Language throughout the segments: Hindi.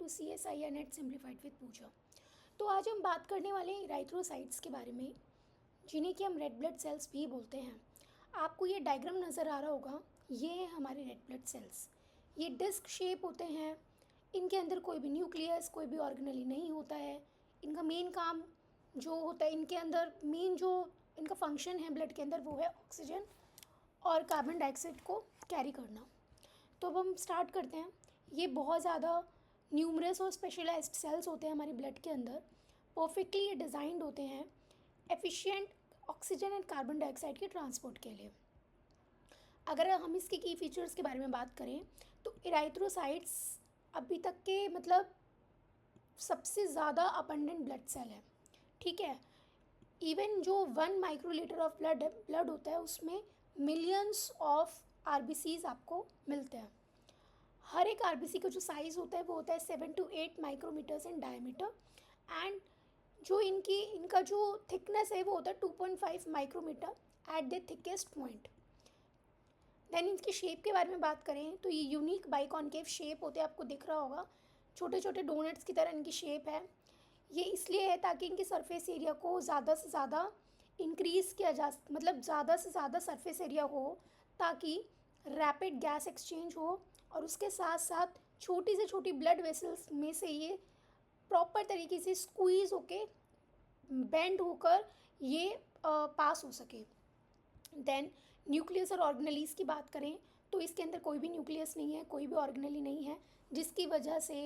To CSIR NET simplified with Pooja. तो आज हम बात करने वाले हैं इराइथ्रोसाइट्स के बारे में, जिन्हें कि हम रेड ब्लड सेल्स भी बोलते हैं। आपको ये डायग्राम नज़र आ रहा होगा, ये है हमारे रेड ब्लड सेल्स। ये डिस्क शेप होते हैं, इनके अंदर कोई भी न्यूक्लियस, कोई भी ऑर्गेनेली नहीं होता है। इनका मेन काम जो होता है, इनके अंदर मेन जो इनका फंक्शन है ब्लड के अंदर, वो है ऑक्सीजन और कार्बन डाइऑक्साइड को कैरी करना। तो अब हम स्टार्ट करते हैं। ये बहुत ज़्यादा न्यूमरस और स्पेशलाइज्ड सेल्स होते हैं हमारे ब्लड के अंदर। परफेक्टली ये डिज़ाइंड होते हैं efficient oxygen and carbon dioxide के ट्रांसपोर्ट के लिए। अगर हम इसके की फीचर्स के बारे में बात करें तो इराइथ्रोसाइट्स अभी तक के मतलब सबसे ज़्यादा अबंडेंट ब्लड सेल है, ठीक है। इवन जो 1 माइक्रोलीटर ऑफ ब्लड होता है, उसमें मिलियंस ऑफ आरबीसीज आपको मिलते हैं। हर एक आरबीसी का जो साइज़ होता है वो होता है 7 to 8 micrometres in diameter, and जो इनका जो थिकनेस है वो होता है 2.5 micrometre at the thickest point. Then इनकी शेप के बारे में बात करें तो ये यूनिक बाइकॉन्केव शेप होते हैं, आपको दिख रहा होगा, छोटे छोटे डोनट्स की तरह इनकी शेप है। ये इसलिए है ताकि इनकी सरफेस एरिया को ज़्यादा से ज़्यादा इंक्रीज़ किया जा, मतलब ज़्यादा से ज़्यादा सरफेस एरिया हो, ताकि रैपिड गैस एक्सचेंज हो, और उसके साथ साथ छोटी से छोटी ब्लड वेसल्स में से ये प्रॉपर तरीके से स्क्वीज़ होके बेंड होकर ये पास हो सके। देन न्यूक्लियस और ऑर्गेनेलीज की बात करें तो इसके अंदर कोई भी न्यूक्लियस नहीं है, कोई भी ऑर्गेनेली नहीं है, जिसकी वजह से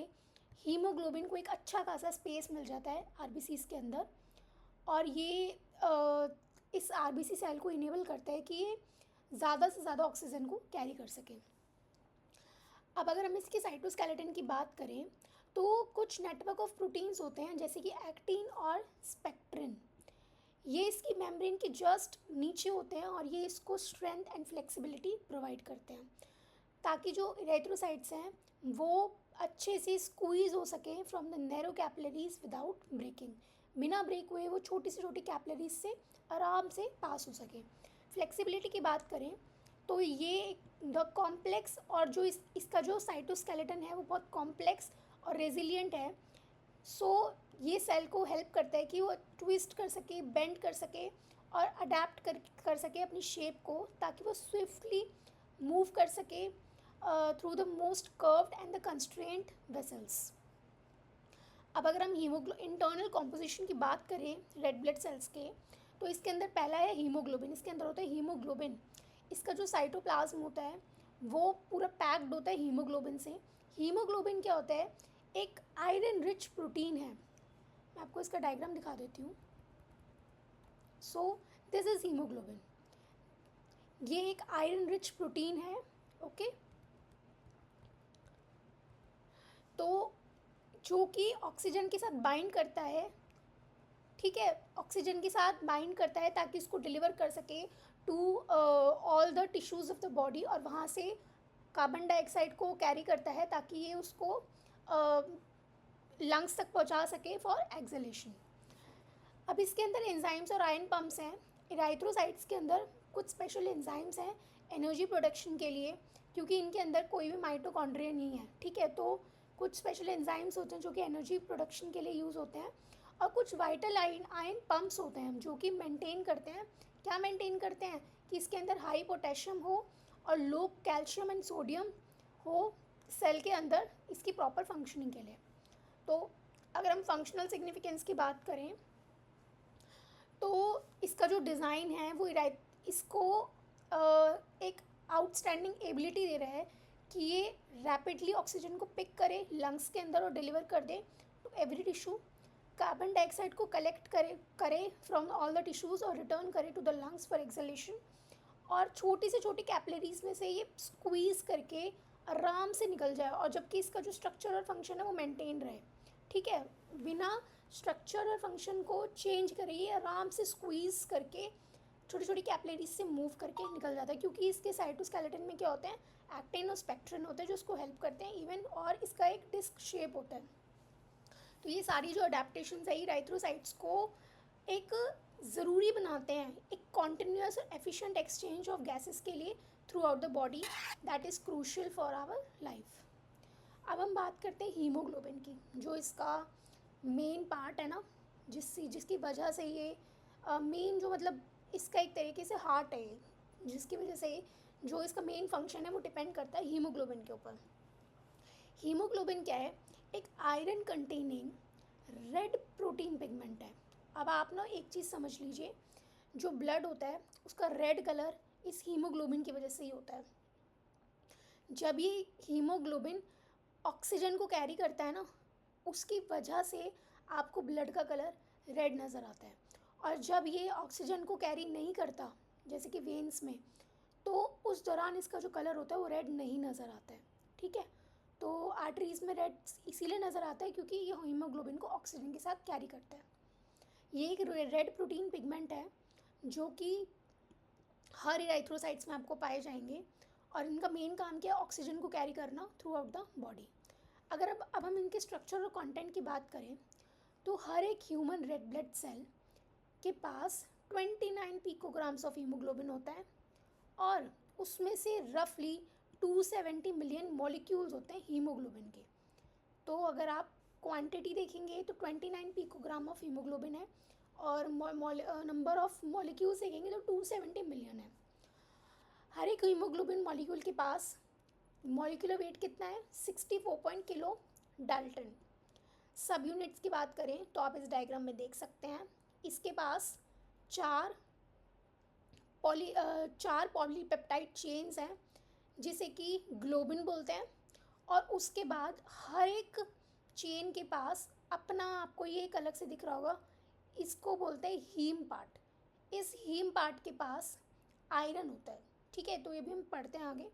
हीमोग्लोबिन को एक अच्छा खासा स्पेस मिल जाता है आरबीसीज के अंदर, और ये इस आरबीसी सेल को इनेबल करता है कि ये ज़्यादा से ज़्यादा ऑक्सीजन को कैरी कर सके। अब अगर हम इसके साइटोस्केलेटन की बात करें तो कुछ नेटवर्क ऑफ प्रोटीन्स होते हैं, जैसे कि एक्टिन और स्पेक्ट्रिन। ये इसकी मेम्ब्रेन के जस्ट नीचे होते हैं और ये इसको स्ट्रेंथ एंड फ्लेक्सिबिलिटी प्रोवाइड करते हैं, ताकि जो इरेथ्रोसाइट्स हैं वो अच्छे से स्क्वीज़ हो सकें from the narrow capillaries without breaking. बिना ब्रेक हुए वो छोटी से छोटी कैपिलरीज से आराम से पास हो सके। फ्लेक्सिबिलिटी की बात करें तो ये द कॉम्प्लेक्स, और जो इसका जो साइटोस्केलेटन है वो बहुत कॉम्प्लेक्स और रेजिलियंट है। सो ये सेल को हेल्प करता है कि वो ट्विस्ट कर सके, बेंड कर सके और अडेप्ट कर सके अपनी शेप को, ताकि वो स्विफ्टली मूव कर सके through the most curved and the constraint vessels. अब अगर हम इंटरनल कॉम्पोजिशन की बात करें रेड ब्लड सेल्स के, तो इसके अंदर पहला है हीमोग्लोबिन। इसके अंदर होता है हीमोग्लोबिन। इसका जो साइटोप्लाज्म होता है वो पूरा पैक्ड होता है हीमोग्लोबिन से। हीमोग्लोबिन क्या होता है? एक आयरन रिच प्रोटीन है। मैं आपको इसका डायग्राम दिखा देती हूँ। So this is haemoglobin. ये एक आयरन रिच प्रोटीन है, ओके। तो जो कि ऑक्सीजन के साथ बाइंड करता है, ठीक है, ऑक्सीजन के साथ बाइंड करता है ताकि उसको डिलीवर कर सके to all the tissues of the body, और वहाँ से कार्बन डाइऑक्साइड को कैरी करता है ताकि ये उसको लंग्स तक पहुँचा सके फॉर एक्सहेलेशन। अब इसके अंदर एंजाइम्स और आयन पम्प्स हैं। इराइथ्रोसाइट्स के अंदर कुछ स्पेशल एंजाइम्स हैं एनर्जी प्रोडक्शन के लिए, क्योंकि इनके अंदर कोई भी माइटोकॉन्ड्रिया नहीं है, ठीक है। तो कुछ स्पेशल एंजाइम्स होते हैं जो कि एनर्जी प्रोडक्शन के लिए यूज़ होते हैं, और कुछ वाइटल आयन पम्प्स होते हैं जो कि मेंटेन करते हैं। क्या मेंटेन करते हैं? कि इसके अंदर हाई पोटेशियम हो और लो कैल्शियम एंड सोडियम हो सेल के अंदर, इसकी प्रॉपर फंक्शनिंग के लिए। तो अगर हम फंक्शनल सिग्निफिकेंस की बात करें तो इसका जो डिज़ाइन है वो इसको एक आउटस्टैंडिंग एबिलिटी दे रहा है कि ये रैपिडली ऑक्सीजन को पिक करे लंग्स के अंदर और डिलीवर कर दे to every tissue, carbon dioxide को कलेक्ट करे फ्रॉम ऑल द टिश्यूज़ और रिटर्न करे to the lungs for exhalation, और छोटी से छोटी कैपिलरीज में से ये स्क्वीज़ करके आराम से निकल जाए, और जबकि इसका जो स्ट्रक्चर और फंक्शन है वो मेंटेन रहे, ठीक है, बिना स्ट्रक्चर और फंक्शन को चेंज करे ये आराम से स्क्वीज़ करके छोटी छोटी कैपिलरीज से मूव करके निकल जाता है, क्योंकि इसके साइटोस्केलेटन में क्या होते हैं? एक्टिन और स्पेक्ट्रिन होते हैं जो इसको हेल्प करते हैं इवन, और इसका एक डिस्क शेप होता है। तो ये सारी जो अडेप्टेशंस है इराइथ्रोसाइट्स को एक ज़रूरी बनाते हैं एक कॉन्टिन्यूस और एफिशिएंट एक्सचेंज ऑफ गैसेस के लिए throughout the body, that is crucial for our life. अब हम बात करते हैं हीमोग्लोबिन की, जो इसका मेन पार्ट है ना, जिसकी वजह से ये मेन जो मतलब इसका एक तरीके से हार्ट है ये, जिसकी वजह से जो इसका मेन फंक्शन है वो डिपेंड करता है हीमोग्लोबिन के ऊपर। हीमोग्लोबिन क्या है? एक iron containing red protein pigment है। अब आप ना एक चीज़ समझ लीजिए, जो ब्लड होता है उसका रेड कलर इस हीमोग्लोबिन की वजह से ही होता है। जब ये हीमोग्लोबिन ऑक्सीजन को कैरी करता है ना, उसकी वजह से आपको ब्लड का कलर रेड नज़र आता है। और जब ये ऑक्सीजन को कैरी नहीं करता, जैसे कि वेन्स में, तो उस दौरान इसका जो कलर होता है वो रेड नहीं नज़र आता है। ठीक है, तो आर्टरीज़ में रेड इसीलिए नज़र आता है क्योंकि ये हीमोग्लोबिन को ऑक्सीजन के साथ कैरी करता है। ये एक रेड प्रोटीन पिगमेंट है जो कि हर इराइथ्रोसाइट्स में आपको पाए जाएंगे, और इनका मेन काम क्या है? ऑक्सीजन को कैरी करना थ्रू आउट द बॉडी। अगर अब हम इनके स्ट्रक्चर और कंटेंट की बात करें, तो हर एक ह्यूमन रेड ब्लड सेल के पास 29 पिकोग्राम्स ऑफ हीमोग्लोबिन होता है, और उसमें से रफली 270 मिलियन मॉलिक्यूल्स होते हैं हीमोग्लोबिन के। तो अगर आप क्वांटिटी देखेंगे तो 29 पिकोग्राम ऑफ हीमोग्लोबिन है, और नंबर ऑफ मॉलिक्यूल्स देखेंगे तो 270 मिलियन है। हर एक हीमोग्लोबिन मॉलिक्यूल के पास मॉलिक्यूलर वेट कितना है? 64 किलो डाल्टन। सब यूनिट्स की बात करें तो आप इस डायग्राम में देख सकते हैं, इसके पास चार पॉलीपेप्टाइड चेन्स हैं जिसे कि ग्लोबिन बोलते हैं, और उसके बाद हर एक चेन के पास अपना, आपको ये एक अलग से दिख रहा होगा, इसको बोलते हैं हीम पार्ट। इस हीम पार्ट के पास आयरन होता है। ठीक है, तो ये भी हम पढ़ते हैं आगे।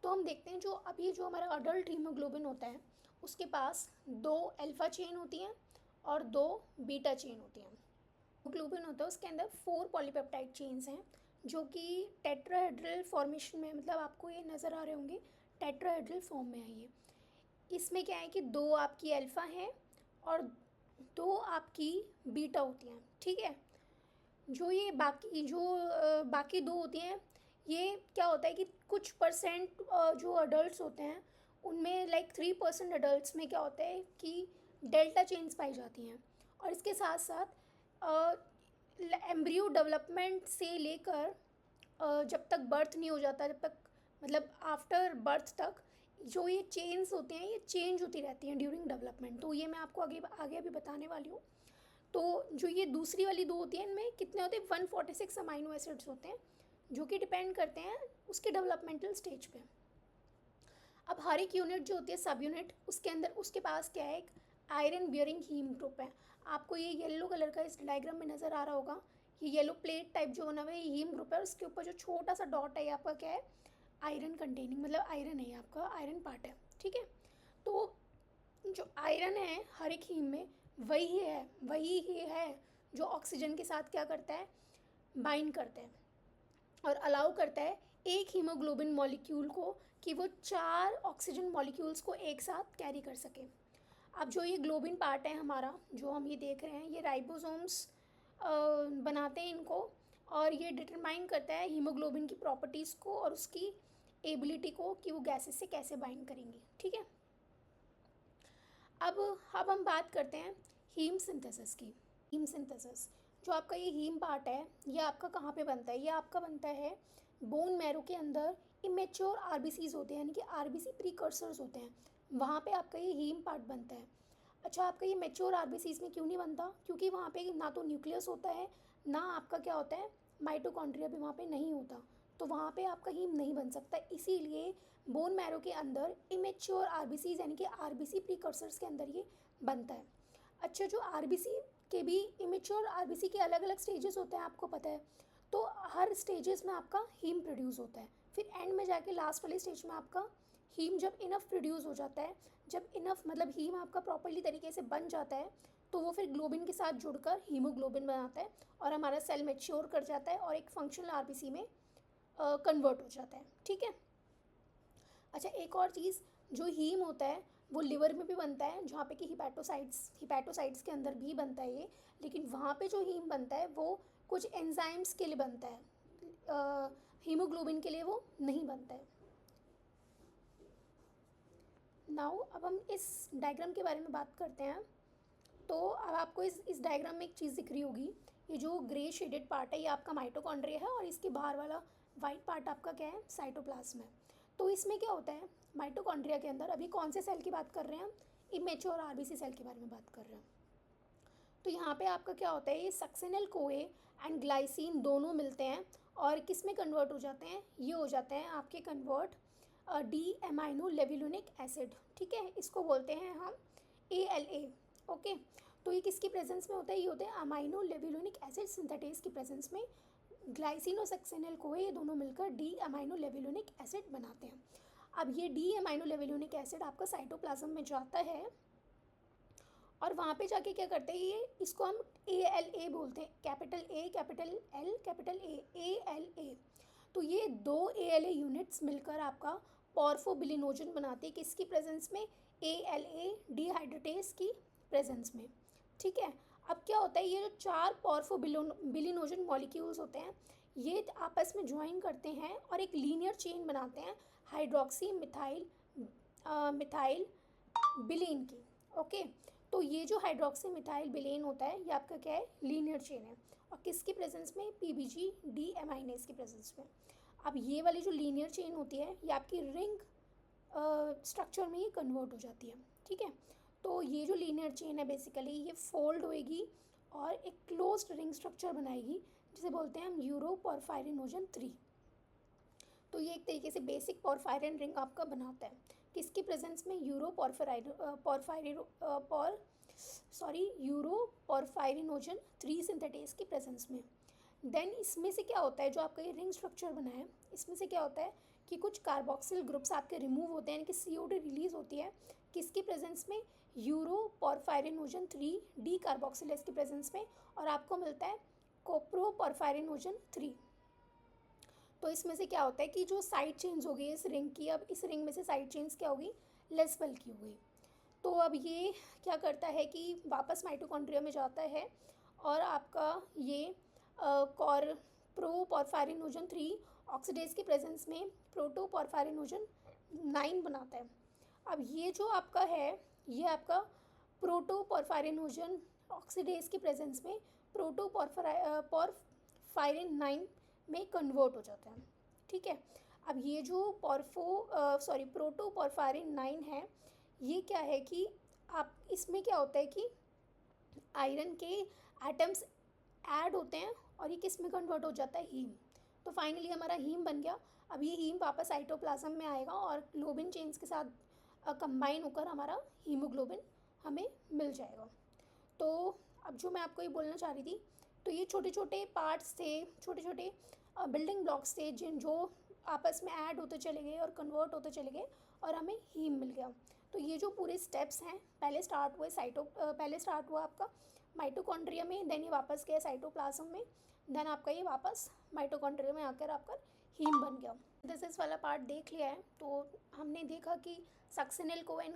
तो हम देखते हैं जो हमारा अडल्ट हीमोग्लोबिन होता है उसके पास 2 अल्फा चेन होती हैं और 2 बीटा चेन होती हैं। हीमोग्लोबिन होता है उसके अंदर 4 पॉलीपेप्टाइड चेन्स हैं जो कि टेट्राहेड्रल फॉर्मेशन में, मतलब आपको ये नज़र आ रहे होंगे, टेट्राहेड्रल फॉर्म में है ये। इसमें क्या है कि 2 आपकी अल्फ़ा हैं और 2 आपकी बीटा होती हैं। ठीक है, जो ये बाकी 2 होती हैं, ये क्या होता है कि कुछ परसेंट जो अडल्ट्स होते हैं उनमें, लाइक 3% अडल्ट्स में क्या होता है कि डेल्टा चेन्स पाई जाती हैं। और इसके साथ साथ एम्ब्रियो डेवलपमेंट से लेकर जब तक बर्थ नहीं हो जाता, जब तक मतलब आफ्टर बर्थ तक जो ये चेन्स होते हैं ये चेंज होती रहती हैं ड्यूरिंग डेवलपमेंट। तो ये मैं आपको आगे अभी बताने वाली हूँ। तो जो ये दूसरी वाली 2 होती हैं, इनमें कितने होते हैं? 146 अमाइनो एसिड्स होते हैं जो कि डिपेंड करते हैं उसके डेवलपमेंटल स्टेज पे। अब हर एक यूनिट जो होती है, सब यूनिट, उसके अंदर उसके पास क्या है? एक आयरन बियरिंग हीम ग्रुप है। आपको ये येलो कलर का इस डायग्राम में नज़र आ रहा होगा, ये येलो प्लेट टाइप जो बना हुआ है ये हीम ग्रुप है, और उसके ऊपर जो छोटा सा डॉट है ये आपका क्या है? आयरन कंटेनिंग, मतलब आयरन है, ये आपका आयरन पार्ट है। ठीक है, तो जो आयरन है हर एक हीम में वही है जो ऑक्सीजन के साथ क्या करता है? बाइंड करता है और अलाउ करता है एक हीमोग्लोबिन मॉलिक्यूल को कि वो 4 ऑक्सीजन मॉलिक्यूल्स को एक साथ कैरी कर सके। अब जो ये ग्लोबिन पार्ट है हमारा, जो हम ये देख रहे हैं, ये राइबोसोम्स बनाते हैं इनको, और ये डिटरमाइन करता है हीमोग्लोबिन की प्रॉपर्टीज़ को और उसकी एबिलिटी को कि वो गैसेस से कैसे बाइंड करेंगी। ठीक है, अब हम बात करते हैं हीम सिंथेसिस की। हीम सिंथेसिस, जो आपका ये हीम पार्ट है, ये आपका कहाँ पे बनता है? ये आपका बनता है बोन मैरो के अंदर। इमेच्योर आरबीसीज होते हैं, यानी कि आरबीसी प्रीकर्सर्स होते हैं, वहाँ पे आपका ये हीम पार्ट बनता है। अच्छा, आपका ये मैच्योर आरबीसीज में क्यों नहीं बनता? क्योंकि वहाँ पे ना तो न्यूक्लियस होता है, ना आपका क्या होता है, माइटोकॉन्ड्रिया भी वहाँ पे नहीं होता, तो वहाँ पे आपका हीम नहीं बन सकता। इसीलिए बोन मैरो के अंदर इमेच्योर आरबीसीज यानी कि आरबीसी प्रीकर्सर्स के अंदर ये बनता है। अच्छा, जो आरबीसी के भी इमेच्योर आरबीसी के अलग अलग स्टेजेस होते हैं, आपको पता है, तो हर स्टेजेस में आपका हीम प्रोड्यूस होता है, फिर एंड में जाके लास्ट वाले स्टेज में आपका हीम जब इनफ प्रोड्यूस हो जाता है, जब इनफ मतलब हीम आपका प्रॉपर्ली तरीके से बन जाता है, तो वो फिर ग्लोबिन के साथ जुड़कर हीमोग्लोबिन बनाता है और हमारा सेल मैच्योर कर जाता है और एक फंक्शनल आरबीसी में कन्वर्ट हो जाता है। ठीक है, अच्छा, एक और चीज़, जो हीम होता है वो लिवर में भी बनता है, जहाँ पे कि हिपैटोसाइट्स के अंदर भी बनता है ये, लेकिन वहाँ पे जो हीम बनता है वो कुछ एंजाइम्स के लिए बनता है, हीमोग्लोबिन के लिए वो नहीं बनता है। नाउ अब हम इस डायग्राम के बारे में बात करते हैं। तो अब आपको इस डायग्राम में एक चीज़ दिख रही होगी, ये जो ग्रे शेडेड पार्ट है ये आपका माइटोकॉन्ड्रिया है और इसके बाहर वाला वाइट पार्ट आपका क्या है, साइटोप्लाज्म है। तो इसमें क्या होता है माइटोकॉन्ड्रिया के अंदर, अभी कौन से सेल की बात कर रहे हैं हम, इमेच्योर आरबीसी सेल के बारे में बात कर रहे हैं। तो यहाँ पे आपका क्या होता है, ये सक्सेनल कोए एंड ग्लाइसिन दोनों मिलते हैं और किस में कन्वर्ट हो जाते हैं, ये हो जाते हैं आपके कन्वर्ट डी एमाइनो लेविलोनिक एसिड, ठीक है, इसको बोलते हैं हम ALA। ओके, तो ये किसकी प्रेजेंस में होता है, ये होता है अमाइनो लेविलोनिक एसिड सिंथेटेज की प्रेजेंस में। ग्लाइसिन और सक्सेनल कोए ये दोनों मिलकर डी अमाइनो लेविलोनिक एसिड बनाते हैं। अब ये डी अमाइनो लेविलोनिक एसिड आपका साइटोप्लाज्म में जाता है और वहाँ पे जाके क्या करते हैं, ये इसको हम ALA बोलते हैं, capital A capital L capital A, ALA। तो ये दो ALA यूनिट्स मिलकर आपका पॉर्फोबिलिनोजन बनाते हैं, किसकी प्रेजेंस में, ALA डिहाइड्रेटेस की प्रेजेंस में, ठीक है। अब क्या होता है, ये जो चार पॉर्फोबिलिनोजन मॉलिक्यूल्स होते हैं ये आपस में ज्वाइन करते हैं और एक लीनियर चेन बनाते हैं हाइड्रोक्सी मिथाइल बिलीन की। ओके, तो ये जो हाइड्रोक्सी मिथाइल बिलेन होता है ये आपका क्या है, लीनियर चेन है और किसकी प्रेजेंस में, PBG डी एमाइनेज की प्रेजेंस में। अब ये वाली जो लीनियर चेन होती है ये आपकी रिंग स्ट्रक्चर में ही कन्वर्ट हो जाती है, ठीक है। तो ये जो लीनियर चेन है बेसिकली ये फोल्ड होएगी और एक क्लोज्ड रिंग स्ट्रक्चर बनाएगी जिसे बोलते हैं हम यूरो पोरफायरिनोजन 3। तो ये एक तरीके से बेसिक पोरफायरिन रिंग आपका बनाता है, किसकी प्रेजेंस में, यूरो पोरफायरिनोजन 3 सिंथेटेज की प्रेजेंस में। देन इसमें से क्या होता है, जो आपका ये रिंग स्ट्रक्चर बना है इसमें से क्या होता है कि कुछ कार्बोक्सिल ग्रुप्स आपके रिमूव होते हैं, यानी कि CO2 रिलीज होती है, किसकी प्रेजेंस में, यूरो पोरफायरिनोजन 3 डी कार्बोक्सिलेज की प्रेजेंस में, और आपको मिलता है कोप्रो पोरफायरिनोजन 3। तो इसमें से क्या होता है कि जो साइड चेन्स हो गई इस रिंग की, अब इस रिंग में से साइड चेन्स क्या होगी, लेस बल्की हो गई। तो अब ये क्या करता है कि वापस माइटोकॉन्ड्रिया में जाता है और आपका ये प्रो पोरफायरिनोजन 3 ऑक्सीडेज की प्रेजेंस में प्रोटो पोरफायरिनोजन 9 बनाता है। अब ये जो आपका है ये आपका प्रोटो पोरफायरिनोजन ऑक्सीडेज की प्रेजेंस में प्रोटो पोरफायरिन 9 में कन्वर्ट हो जाता है, ठीक है। अब ये जो प्रोटो पोरफायरिन 9 है ये क्या है कि आप इसमें क्या होता है कि आयरन के एटम्स ऐड होते हैं और ये किस में कन्वर्ट हो जाता है, हीम। तो फाइनली हमारा हीम बन गया। अब ये हीम वापस साइटोप्लाज्म में आएगा और ग्लोबिन चेन्स के साथ कंबाइन होकर हमारा हीमोग्लोबिन हमें मिल जाएगा। तो अब जो मैं आपको ये बोलना चाह रही थी, तो ये छोटे छोटे पार्ट्स थे, छोटे छोटे बिल्डिंग ब्लॉक्स थे जो आपस में ऐड होते चले गए और कन्वर्ट होते चले गए और हमें हीम मिल गया। तो ये जो पूरे स्टेप्स हैं पहले स्टार्ट हुआ आपका माइटोकॉन्ड्रिया में, देन ये वापस गया साइटोप्लाज्म में, देन आपका ये वापस माइटोकॉन्ड्रिया में आकर आपका हीम बन गया। सिंथेसिस वाला पार्ट देख लिया है, तो हमने देखा कि सक्सेनल को एंड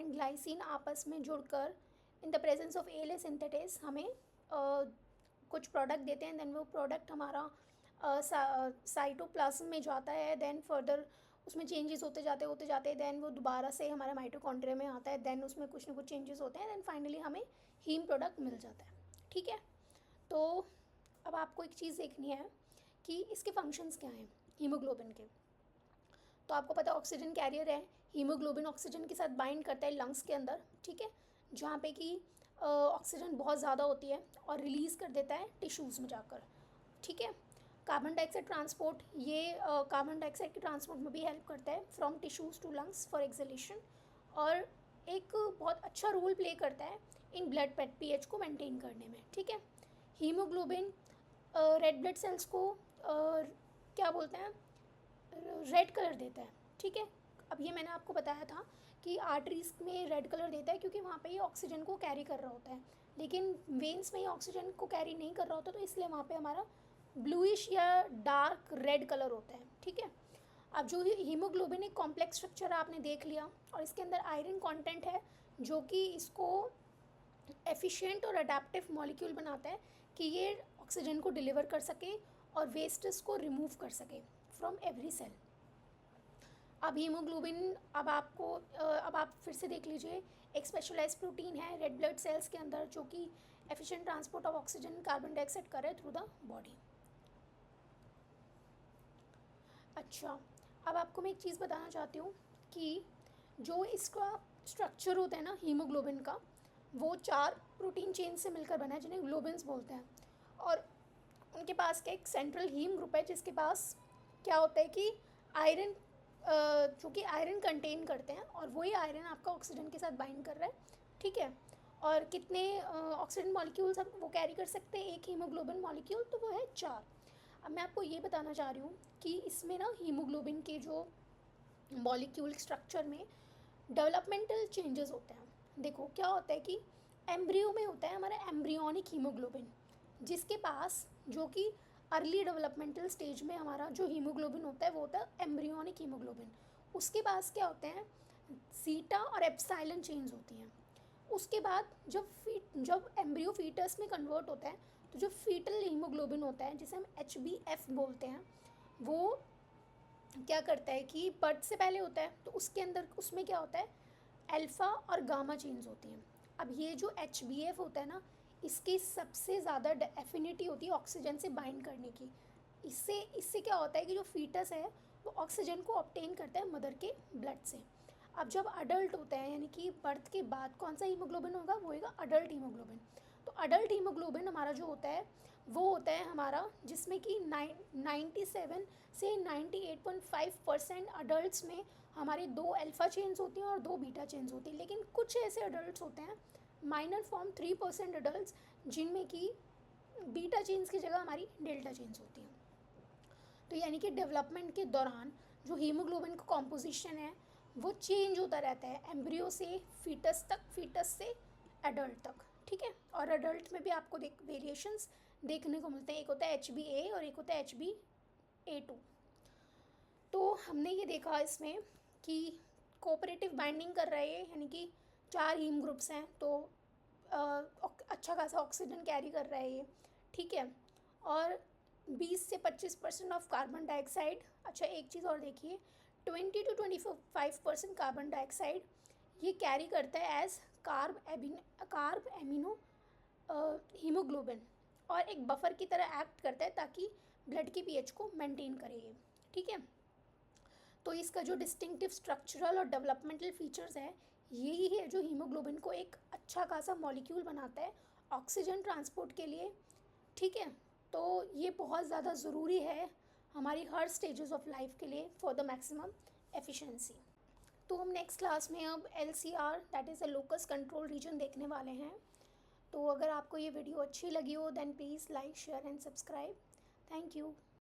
ग्लाइसिन आपस में जुड़कर in the presence of ALA synthetase हमें कुछ प्रोडक्ट देते हैं। देन वो प्रोडक्ट हमारा साइटोप्लाज्म में जाता है, देन फर्दर उसमें चेंजेस होते जाते हैं, देन वो दोबारा से हमारे माइटोकॉन्ड्रिया में आता है, देन उसमें कुछ ना कुछ चेंजेस होते हैं, देन फाइनली हमें हीम प्रोडक्ट मिल जाता है, ठीक है। तो अब आपको एक चीज़ देखनी है कि इसके फंक्शंस क्या हैं हीमोग्लोबिन के। तो आपको पता है ऑक्सीजन कैरियर है, हीमोग्लोबिन ऑक्सीजन के साथ बाइंड करता है लंग्स के अंदर, ठीक है, जहाँ पे कि ऑक्सीजन बहुत ज़्यादा होती है और रिलीज़ कर देता है टिश्यूज़ में जाकर, ठीक है। कार्बन डाइऑक्साइड ट्रांसपोर्ट, ये कार्बन डाइऑक्साइड के ट्रांसपोर्ट में भी हेल्प करता है from tissues to lungs for exhalation, और एक बहुत अच्छा रोल प्ले करता है इन ब्लड pH को मेंटेन करने में, ठीक है। हीमोग्लोबिन रेड ब्लड सेल्स को क्या बोलते हैं, रेड कलर देता है, ठीक है। अब ये मैंने आपको बताया था कि आर्टरीज में रेड कलर देता है क्योंकि वहाँ पे ये ऑक्सीजन को कैरी कर रहा होता है, लेकिन वेन्स में ये ऑक्सीजन को कैरी नहीं कर रहा होता, तो इसलिए वहाँ पे हमारा ब्लूइश या डार्क रेड कलर होता है, ठीक है। अब जो हीमोग्लोबिन एक कॉम्प्लेक्स स्ट्रक्चर आपने देख लिया और इसके अंदर आयरन कंटेंट है जो कि इसको एफिशिएंट और अडेप्टिव मॉलिक्यूल बनाता है कि ये ऑक्सीजन को डिलीवर कर सके और वेस्टेज को रिमूव कर सके फ्रॉम एवरी सेल। अब हीमोग्लोबिन, अब आप फिर से देख लीजिए, एक स्पेशलाइज्ड प्रोटीन है रेड ब्लड सेल्स के अंदर जो कि efficient transport of oxygen carbon dioxide करे थ्रू द बॉडी। अच्छा, अब आपको मैं एक चीज़ बताना चाहती हूँ कि जो इसका स्ट्रक्चर होता है ना हीमोग्लोबिन का, वो 4 प्रोटीन चेन से मिलकर बना है जिन्हें ग्लोबिन्स बोलते हैं। और उनके पास क्या एक सेंट्रल हीम ग्रुप है जिसके पास क्या होता है कि आयरन, जो कि आयरन कंटेन करते हैं, और वही आयरन आपका ऑक्सीजन के साथ बाइंड कर रहा है, ठीक है। और कितने ऑक्सीजन मॉलिक्यूल्स अब वो कैरी कर सकते हैं एक हीमोग्लोबिन मॉलिक्यूल, तो वो है 4। अब मैं आपको ये बताना चाह रही हूँ कि इसमें ना हीमोग्लोबिन के जो मॉलिक्यूल स्ट्रक्चर में डेवलपमेंटल चेंजेस होते हैं। देखो क्या होता है कि एम्ब्रियो में होता है हमारा एम्ब्रियोनिक हीमोग्लोबिन, जिसके पास जो कि अर्ली डेवलपमेंटल स्टेज में हमारा जो हीमोग्लोबिन होता है वो होता है एम्ब्रियोनिक हीमोग्लोबिन। उसके पास क्या होते हैं, सीटा और एप्सिलॉन चेंज होती हैं। उसके बाद जब एम्ब्रियो फीटस में कन्वर्ट होता है, तो जो फीटल हीमोग्लोबिन होता है जिसे हम HbF बोलते हैं, वो क्या करता है कि बर्थ से पहले होता है, तो उसके अंदर उसमें क्या होता है, अल्फ़ा और गामा चेंज होती हैं। अब ये जो HbF होता है ना, इसकी सबसे ज़्यादा एफिनिटी होती है ऑक्सीजन से बाइंड करने की। इससे इससे क्या होता है कि जो फीटस है वो ऑक्सीजन को ऑब्टेन करता है मदर के ब्लड से। अब जब अडल्ट होता है, यानी कि बर्थ के बाद कौन सा हीमोग्लोबिन होगा, वो होगा अडल्ट हीमोग्लोबिन। तो अडल्ट हीमोग्लोबिन हमारा जो होता है वो होता है हमारा, जिसमें कि 97 से 98.5% अडल्ट्स में हमारे 2 अल्फ़ा चेन्स होती हैं और 2 बीटा चेन्स होती हैं। लेकिन कुछ ऐसे अडल्ट्स होते हैं, माइनर फॉर्म 3% अडल्ट्स, जिनमें कि बीटा चेन्स की जगह हमारी डेल्टा चेन्स होती हैं। तो यानी कि डेवलपमेंट के दौरान जो हीमोग्लोबिन का कॉम्पोजिशन है वो चेंज होता रहता है, एम्ब्रियो से फीटस तक, फीटस से एडल्ट तक, ठीक है। और एडल्ट में भी आपको वेरिएशंस देखने को मिलते हैं, एक होता है HbA और एक होता है HbA2। तो हमने ये देखा इसमें कि कोऑपरेटिव बाइंडिंग कर रहा है, यानी कि 4 हीम ग्रुप्स हैं, तो अच्छा खासा ऑक्सीजन कैरी कर रहा है ये, ठीक है। और 20 से 25% ऑफ कार्बन डाइऑक्साइड। अच्छा, एक चीज़ और देखिए, 20 to 25% कार्बन डाइऑक्साइड ये कैरी करता है एज कार्ब एमिनो हीमोग्लोबिन, और एक बफर की तरह एक्ट करता है ताकि ब्लड की पीएच को मेंटेन करे ये, ठीक है। तो इसका जो डिस्टिंक्टिव स्ट्रक्चरल और डेवलपमेंटल फीचर्स है, यही है जो हीमोग्लोबिन को एक अच्छा खासा मॉलिक्यूल बनाता है ऑक्सीजन ट्रांसपोर्ट के लिए, ठीक है। तो ये बहुत ज़्यादा ज़रूरी है हमारी हर स्टेजेस ऑफ लाइफ के लिए फॉर द मैक्सिमम एफिशिएंसी। तो हम नेक्स्ट क्लास में अब LCR, that is a locus control region, देखने वाले हैं। तो अगर आपको ये वीडियो अच्छी लगी हो then please like, share and subscribe. Thank you.